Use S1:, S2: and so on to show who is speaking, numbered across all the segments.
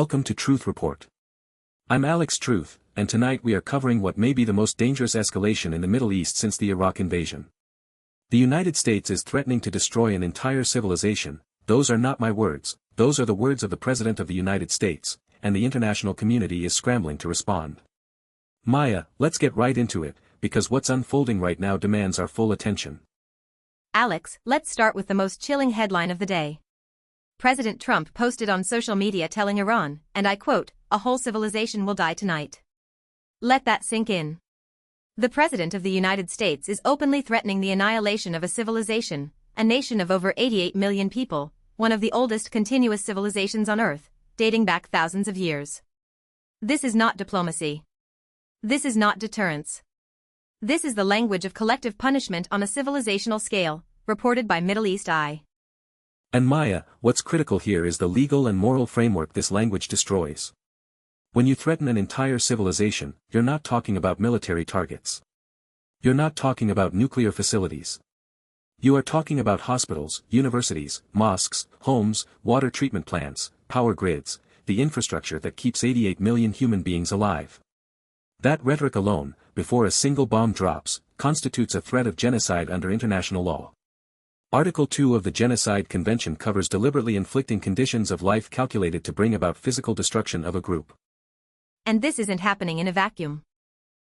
S1: Welcome to Truth Report. I'm Alex Truth, and tonight we are covering what may be the most dangerous escalation in the Middle East since the Iraq invasion. The United States is threatening to destroy an entire civilization. Those are not my words, those are the words of the President of the United States, and the international community is scrambling to respond. Maya, let's get right into it, because what's unfolding right now demands our full attention.
S2: Alex, let's start with the most chilling headline of the day. President Trump posted on social media telling Iran, and I quote, "A whole civilization will die tonight." Let that sink in. The President of the United States is openly threatening the annihilation of a civilization, a nation of over 88 million people, one of the oldest continuous civilizations on Earth, dating back thousands of years. This is not diplomacy. This is not deterrence. This is the language of collective punishment on a civilizational scale, reported by Middle East Eye.
S1: And Maya, what's critical here is the legal and moral framework this language destroys. When you threaten an entire civilization, you're not talking about military targets. You're not talking about nuclear facilities. You are talking about hospitals, universities, mosques, homes, water treatment plants, power grids, the infrastructure that keeps 88 million human beings alive. That rhetoric alone, before a single bomb drops, constitutes a threat of genocide under international law. Article 2 of the Genocide Convention covers deliberately inflicting conditions of life calculated to bring about physical destruction of a group.
S2: And this isn't happening in a vacuum.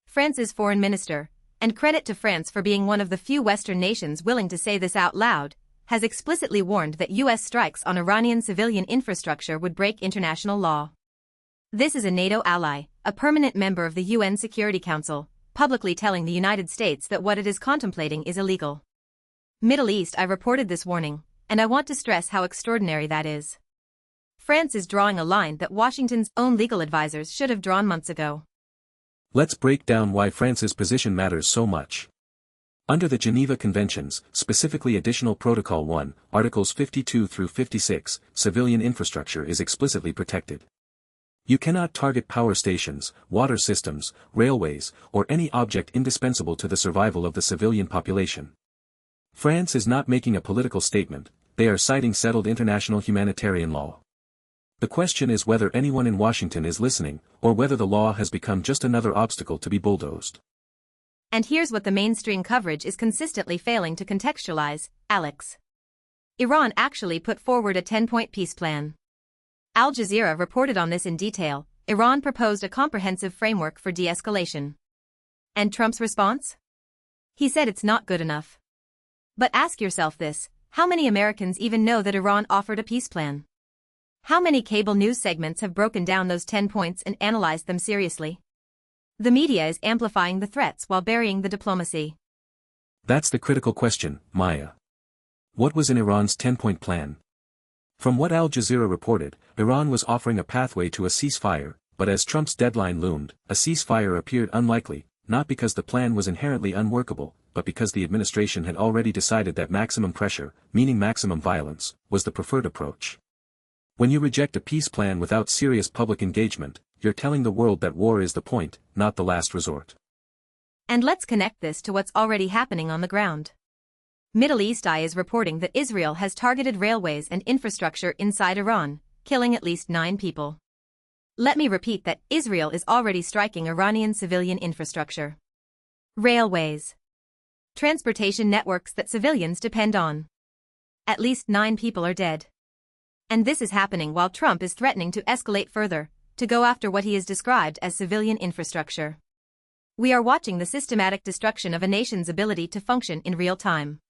S2: France's foreign minister, and credit to France for being one of the few Western nations willing to say this out loud, has explicitly warned that U.S. strikes on Iranian civilian infrastructure would break international law. This is a NATO ally, a permanent member of the UN Security Council, publicly telling the United States that what it is contemplating is illegal. Middle East I reported this warning, and I want to stress how extraordinary that is. France is drawing a line that Washington's own legal advisors should have drawn months ago.
S1: Let's break down why France's position matters so much. Under the Geneva Conventions, specifically Additional Protocol 1, Articles 52 through 56, civilian infrastructure is explicitly protected. You cannot target power stations, water systems, railways, or any object indispensable to the survival of the civilian population. France is not making a political statement, they are citing settled international humanitarian law. The question is whether anyone in Washington is listening, or whether the law has become just another obstacle to be bulldozed.
S2: And here's what the mainstream coverage is consistently failing to contextualize, Alex. Iran actually put forward a 10-point peace plan. Al Jazeera reported on this in detail. Iran proposed a comprehensive framework for de-escalation. And Trump's response? He said it's not good enough. But ask yourself this, how many Americans even know that Iran offered a peace plan? How many cable news segments have broken down those 10 points and analyzed them seriously? The media is amplifying the threats while burying the diplomacy.
S1: That's the critical question, Maya. What was in Iran's 10-point plan? From what Al Jazeera reported, Iran was offering a pathway to a ceasefire, but as Trump's deadline loomed, a ceasefire appeared unlikely, not because the plan was inherently unworkable, but because the administration had already decided that maximum pressure, meaning maximum violence, was the preferred approach. When you reject a peace plan without serious public engagement, you're telling the world that war is the point, not the last resort.
S2: And let's connect this to what's already happening on the ground. Middle East Eye is reporting that Israel has targeted railways and infrastructure inside Iran, killing at least 9 people. Let me repeat that Israel is already striking Iranian civilian infrastructure. Railways. Transportation networks that civilians depend on. At least 9 people are dead. And this is happening while Trump is threatening to escalate further, to go after what he has described as civilian infrastructure. We are watching the systematic destruction of a nation's ability to function in real time.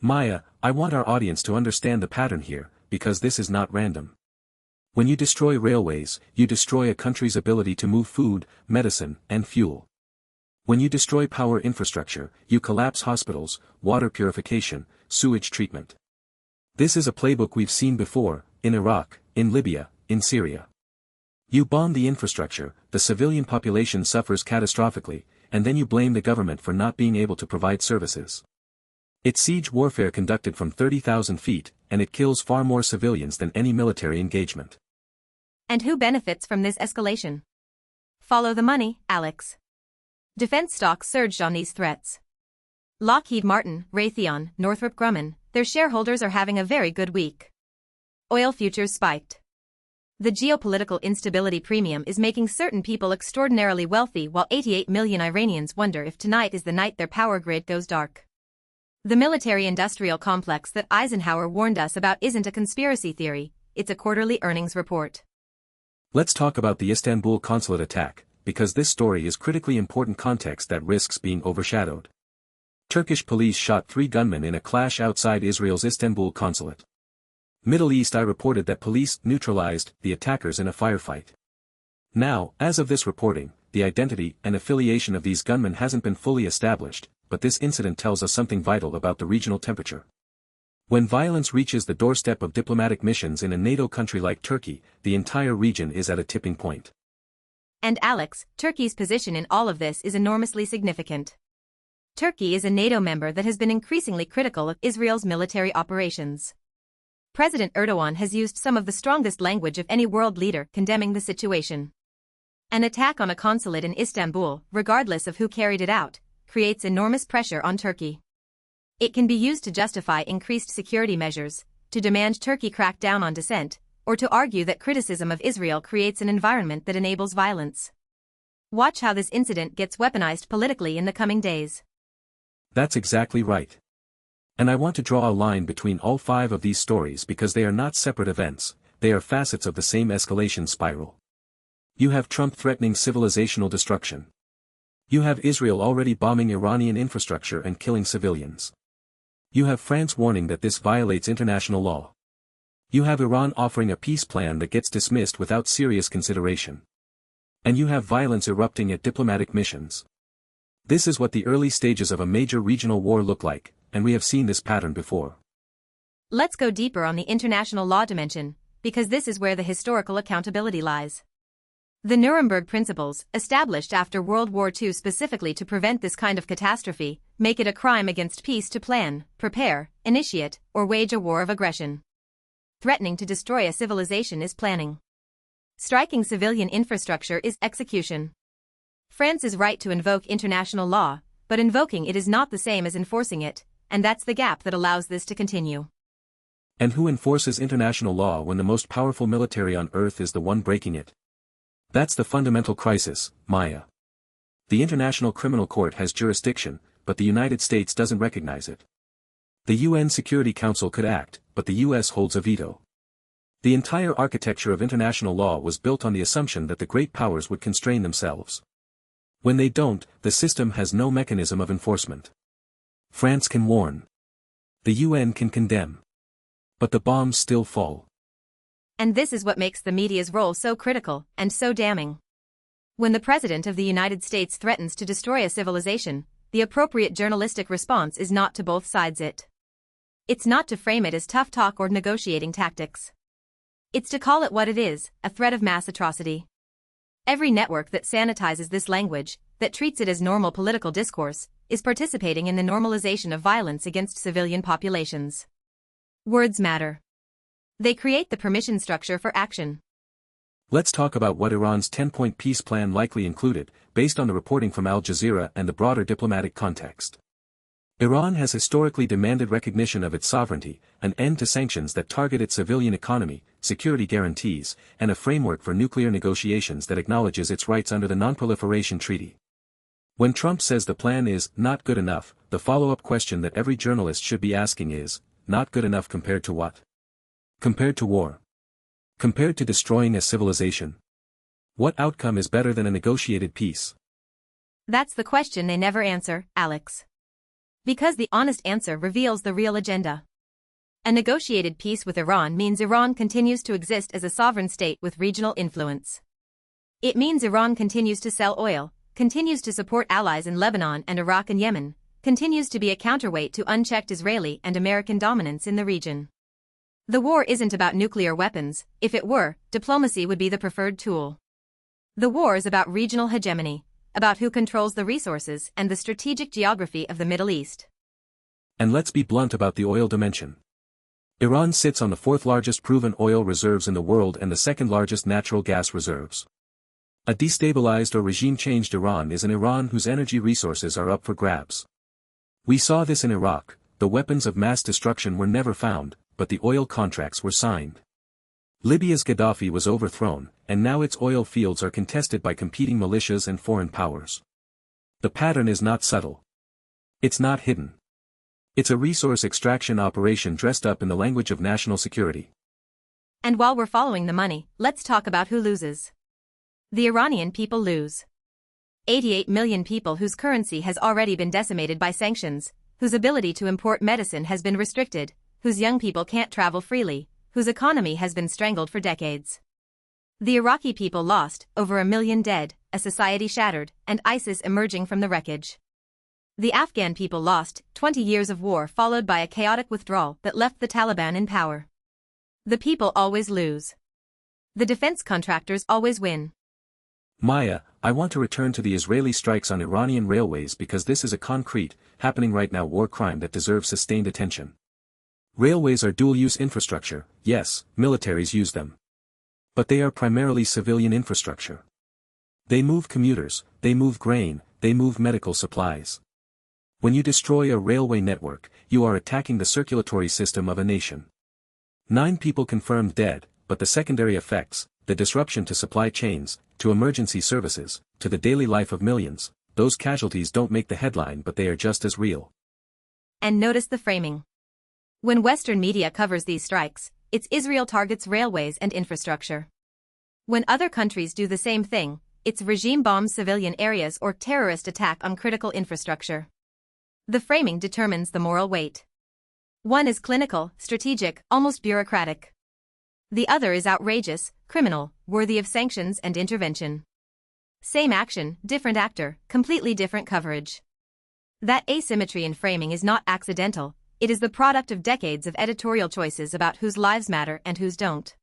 S1: Maya, I want our audience to understand the pattern here, because this is not random. When you destroy railways, you destroy a country's ability to move food, medicine, and fuel. When you destroy power infrastructure, you collapse hospitals, water purification, sewage treatment. This is a playbook we've seen before, in Iraq, in Libya, in Syria. You bomb the infrastructure, the civilian population suffers catastrophically, and then you blame the government for not being able to provide services. It's siege warfare conducted from 30,000 feet, and it kills far more civilians than any military engagement.
S2: And who benefits from this escalation? Follow the money, Alex. Defense stocks surged on these threats. Lockheed Martin, Raytheon, Northrop Grumman, their shareholders are having a very good week. Oil futures spiked. The geopolitical instability premium is making certain people extraordinarily wealthy, while 88 million Iranians wonder if tonight is the night their power grid goes dark. The military-industrial complex that Eisenhower warned us about isn't a conspiracy theory, it's a quarterly earnings report.
S1: Let's talk about the Istanbul consulate attack, because this story is critically important context that risks being overshadowed. Turkish police shot 3 gunmen in a clash outside Israel's Istanbul consulate. Middle East Eye reported that police neutralized the attackers in a firefight. Now, as of this reporting, the identity and affiliation of these gunmen hasn't been fully established, but this incident tells us something vital about the regional temperature. When violence reaches the doorstep of diplomatic missions in a NATO country like Turkey, the entire region is at a tipping point.
S2: And Alex, Turkey's position in all of this is enormously significant. Turkey is a NATO member that has been increasingly critical of Israel's military operations. President Erdogan has used some of the strongest language of any world leader condemning the situation. An attack on a consulate in Istanbul, regardless of who carried it out, creates enormous pressure on Turkey. It can be used to justify increased security measures, to demand Turkey crack down on dissent, or to argue that criticism of Israel creates an environment that enables violence. Watch how this incident gets weaponized politically in the coming days.
S1: That's exactly right. And I want to draw a line between all 5 of these stories because they are not separate events, they are facets of the same escalation spiral. You have Trump threatening civilizational destruction. You have Israel already bombing Iranian infrastructure and killing civilians. You have France warning that this violates international law. You have Iran offering a peace plan that gets dismissed without serious consideration. And you have violence erupting at diplomatic missions. This is what the early stages of a major regional war look like, and we have seen this pattern before.
S2: Let's go deeper on the international law dimension, because this is where the historical accountability lies. The Nuremberg Principles, established after World War II specifically to prevent this kind of catastrophe, make it a crime against peace to plan, prepare, initiate, or wage a war of aggression. Threatening to destroy a civilization is planning. Striking civilian infrastructure is execution. France is right to invoke international law, but invoking it is not the same as enforcing it, and that's the gap that allows this to continue.
S1: And who enforces international law when the most powerful military on earth is the one breaking it? That's the fundamental crisis, Maya. The International Criminal Court has jurisdiction, but the United States doesn't recognize it. The UN Security Council could act, but the US holds a veto. The entire architecture of international law was built on the assumption that the great powers would constrain themselves. When they don't, the system has no mechanism of enforcement. France can warn. The UN can condemn. But the bombs still fall.
S2: And this is what makes the media's role so critical and so damning. When the President of the United States threatens to destroy a civilization, the appropriate journalistic response is not to both sides it. It's not to frame it as tough talk or negotiating tactics. It's to call it what it is, a threat of mass atrocity. Every network that sanitizes this language, that treats it as normal political discourse, is participating in the normalization of violence against civilian populations. Words matter. They create the permission structure for action.
S1: Let's talk about what Iran's 10-point peace plan likely included, based on the reporting from Al Jazeera and the broader diplomatic context. Iran has historically demanded recognition of its sovereignty, an end to sanctions that target its civilian economy, security guarantees, and a framework for nuclear negotiations that acknowledges its rights under the Non-Proliferation Treaty. When Trump says the plan is not good enough, the follow-up question that every journalist should be asking is, not good enough compared to what? Compared to war. Compared to destroying a civilization. What outcome is better than a negotiated peace?
S2: That's the question they never answer, Alex. Because the honest answer reveals the real agenda. A negotiated peace with Iran means Iran continues to exist as a sovereign state with regional influence. It means Iran continues to sell oil, continues to support allies in Lebanon and Iraq and Yemen, continues to be a counterweight to unchecked Israeli and American dominance in the region. The war isn't about nuclear weapons. If it were, diplomacy would be the preferred tool. The war is about regional hegemony, about who controls the resources and the strategic geography of the Middle East.
S1: And let's be blunt about the oil dimension. Iran sits on the 4th largest proven oil reserves in the world and the 2nd largest natural gas reserves. A destabilized or regime-changed Iran is an Iran whose energy resources are up for grabs. We saw this in Iraq. The weapons of mass destruction were never found, but the oil contracts were signed. Libya's Gaddafi was overthrown, and now its oil fields are contested by competing militias and foreign powers. The pattern is not subtle. It's not hidden. It's a resource extraction operation dressed up in the language of national security.
S2: And while we're following the money, let's talk about who loses. The Iranian people lose. 88 million people whose currency has already been decimated by sanctions, whose ability to import medicine has been restricted, whose young people can't travel freely, whose economy has been strangled for decades. The Iraqi people lost, over 1 million dead, a society shattered, and ISIS emerging from the wreckage. The Afghan people lost, 20 years of war followed by a chaotic withdrawal that left the Taliban in power. The people always lose. The defense contractors always win.
S1: Maya, I want to return to the Israeli strikes on Iranian railways because this is a concrete, happening right now war crime that deserves sustained attention. Railways are dual-use infrastructure, yes, militaries use them. But they are primarily civilian infrastructure. They move commuters, they move grain, they move medical supplies. When you destroy a railway network, you are attacking the circulatory system of a nation. 9 people confirmed dead, but the secondary effects, the disruption to supply chains, to emergency services, to the daily life of millions, those casualties don't make the headline but they are just as real.
S2: And notice the framing. When Western media covers these strikes, it's Israel targets railways and infrastructure. When other countries do the same thing, it's regime bombs civilian areas or terrorist attack on critical infrastructure. The framing determines the moral weight. One is clinical, strategic, almost bureaucratic. The other is outrageous, criminal, worthy of sanctions and intervention. Same action, different actor, completely different coverage. That asymmetry in framing is not accidental, it is the product of decades of editorial choices about whose lives matter and whose don't.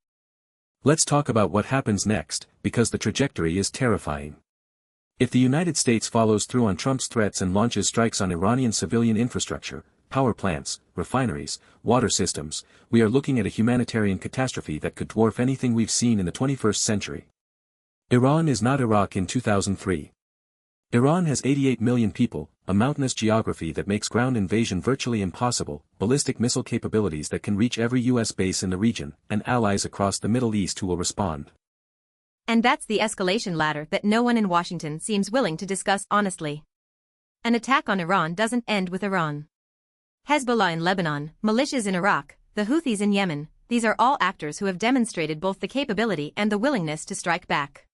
S1: Let's talk about what happens next, because the trajectory is terrifying. If the United States follows through on Trump's threats and launches strikes on Iranian civilian infrastructure, power plants, refineries, water systems, we are looking at a humanitarian catastrophe that could dwarf anything we've seen in the 21st century. Iran is not Iraq in 2003. Iran has 88 million people, a mountainous geography that makes ground invasion virtually impossible, ballistic missile capabilities that can reach every U.S. base in the region, and allies across the Middle East who will respond.
S2: And that's the escalation ladder that no one in Washington seems willing to discuss honestly. An attack on Iran doesn't end with Iran. Hezbollah in Lebanon, militias in Iraq, the Houthis in Yemen, these are all actors who have demonstrated both the capability and the willingness to strike back.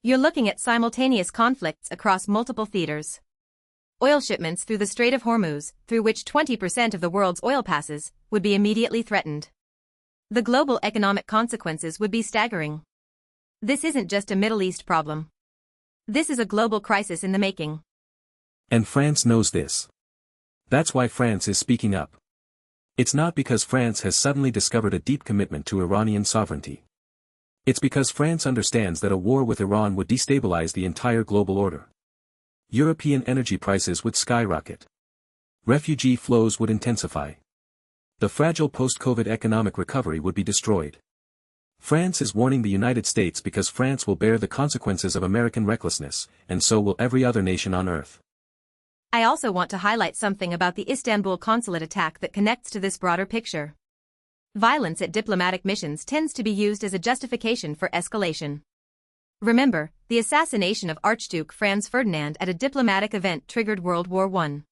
S2: You're looking at simultaneous conflicts across multiple theaters. Oil shipments through the Strait of Hormuz, through which 20% of the world's oil passes, would be immediately threatened. The global economic consequences would be staggering. This isn't just a Middle East problem. This is a global crisis in the making.
S1: And France knows this. That's why France is speaking up. It's not because France has suddenly discovered a deep commitment to Iranian sovereignty. It's because France understands that a war with Iran would destabilize the entire global order. European energy prices would skyrocket. Refugee flows would intensify. The fragile post-COVID economic recovery would be destroyed. France is warning the United States because France will bear the consequences of American recklessness, and so will every other nation on Earth.
S2: I also want to highlight something about the Istanbul consulate attack that connects to this broader picture. Violence at diplomatic missions tends to be used as a justification for escalation. Remember, the assassination of Archduke Franz Ferdinand at a diplomatic event triggered World War I.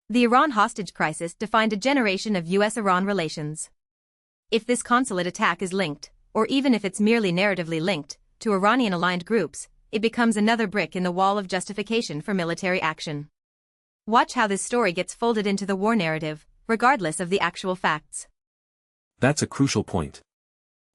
S2: The Iran hostage crisis defined a generation of US-Iran relations. If this consulate attack is linked, or even if it's merely narratively linked, to Iranian-aligned groups, it becomes another brick in the wall of justification for military action. Watch how this story gets folded into the war narrative, regardless of the actual facts.
S1: That's a crucial point.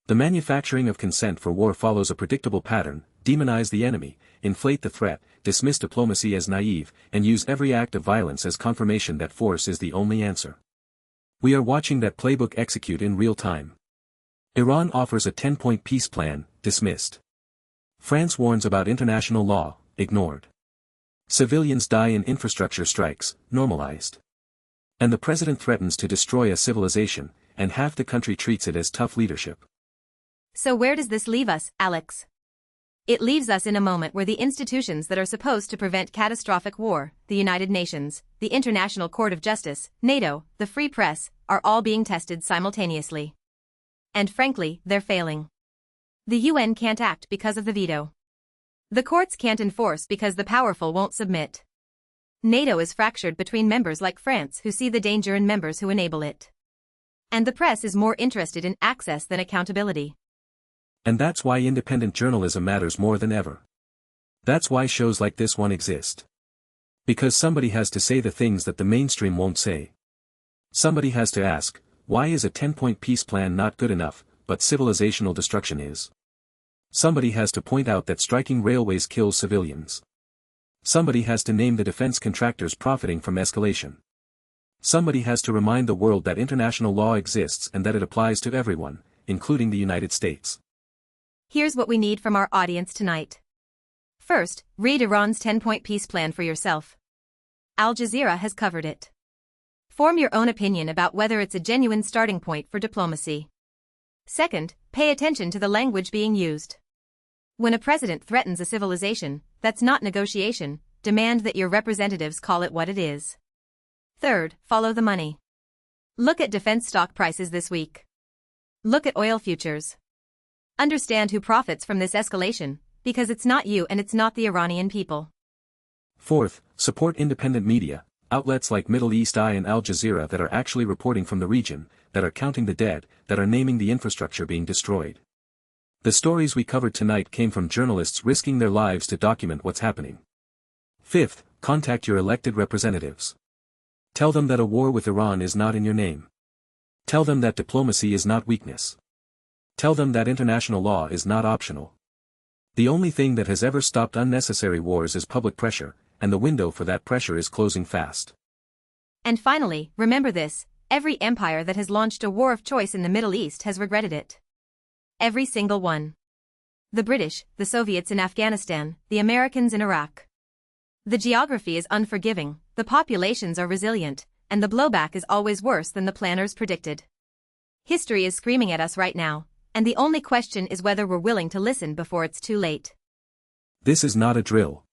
S1: The manufacturing of consent for war follows a predictable pattern: demonize the enemy, inflate the threat, dismiss diplomacy as naive, and use every act of violence as confirmation that force is the only answer. We are watching that playbook execute in real time. Iran offers a 10-point peace plan, dismissed. France warns about international law, ignored. Civilians die in infrastructure strikes, normalized. And the president threatens to destroy a civilization, and half the country treats it as tough leadership.
S2: So where does this leave us, Alex? It leaves us in a moment where the institutions that are supposed to prevent catastrophic war, the United Nations, the International Court of Justice, NATO, the free press, are all being tested simultaneously. And frankly, they're failing. The UN can't act because of the veto. The courts can't enforce because the powerful won't submit. NATO is fractured between members like France who see the danger in members who enable it. And the press is more interested in access than accountability.
S1: And that's why independent journalism matters more than ever. That's why shows like this one exist. Because somebody has to say the things that the mainstream won't say. Somebody has to ask, why is a 10-point peace plan not good enough, but civilizational destruction is? Somebody has to point out that striking railways kills civilians. Somebody has to name the defense contractors profiting from escalation. Somebody has to remind the world that international law exists and that it applies to everyone, including the United States.
S2: Here's what we need from our audience tonight. First, read Iran's 10-point peace plan for yourself. Al Jazeera has covered it. Form your own opinion about whether it's a genuine starting point for diplomacy. Second, pay attention to the language being used. When a president threatens a civilization, that's not negotiation, demand that your representatives call it what it is. Third, follow the money. Look at defense stock prices this week. Look at oil futures. Understand who profits from this escalation, because it's not you and it's not the Iranian people.
S1: Fourth, support independent media, outlets like Middle East Eye and Al Jazeera that are actually reporting from the region, that are counting the dead, that are naming the infrastructure being destroyed. The stories we covered tonight came from journalists risking their lives to document what's happening. Fifth, contact your elected representatives. Tell them that a war with Iran is not in your name. Tell them that diplomacy is not weakness. Tell them that international law is not optional. The only thing that has ever stopped unnecessary wars is public pressure, and the window for that pressure is closing fast.
S2: And finally, remember this, every empire that has launched a war of choice in the Middle East has regretted it. Every single one. The British, the Soviets in Afghanistan, the Americans in Iraq. The geography is unforgiving, the populations are resilient, and the blowback is always worse than the planners predicted. History is screaming at us right now, and the only question is whether we're willing to listen before it's too late.
S1: This is not a drill.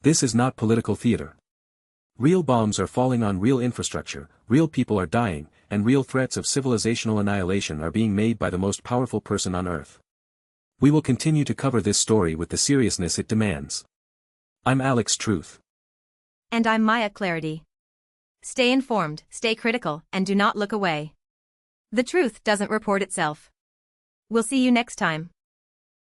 S1: This is not political theater. Real bombs are falling on real infrastructure, real people are dying, and real threats of civilizational annihilation are being made by the most powerful person on Earth. We will continue to cover this story with the seriousness it demands. I'm Alex Truth.
S2: And I'm Maya Clarity. Stay informed, stay critical, and do not look away. The truth doesn't report itself. We'll see you next time.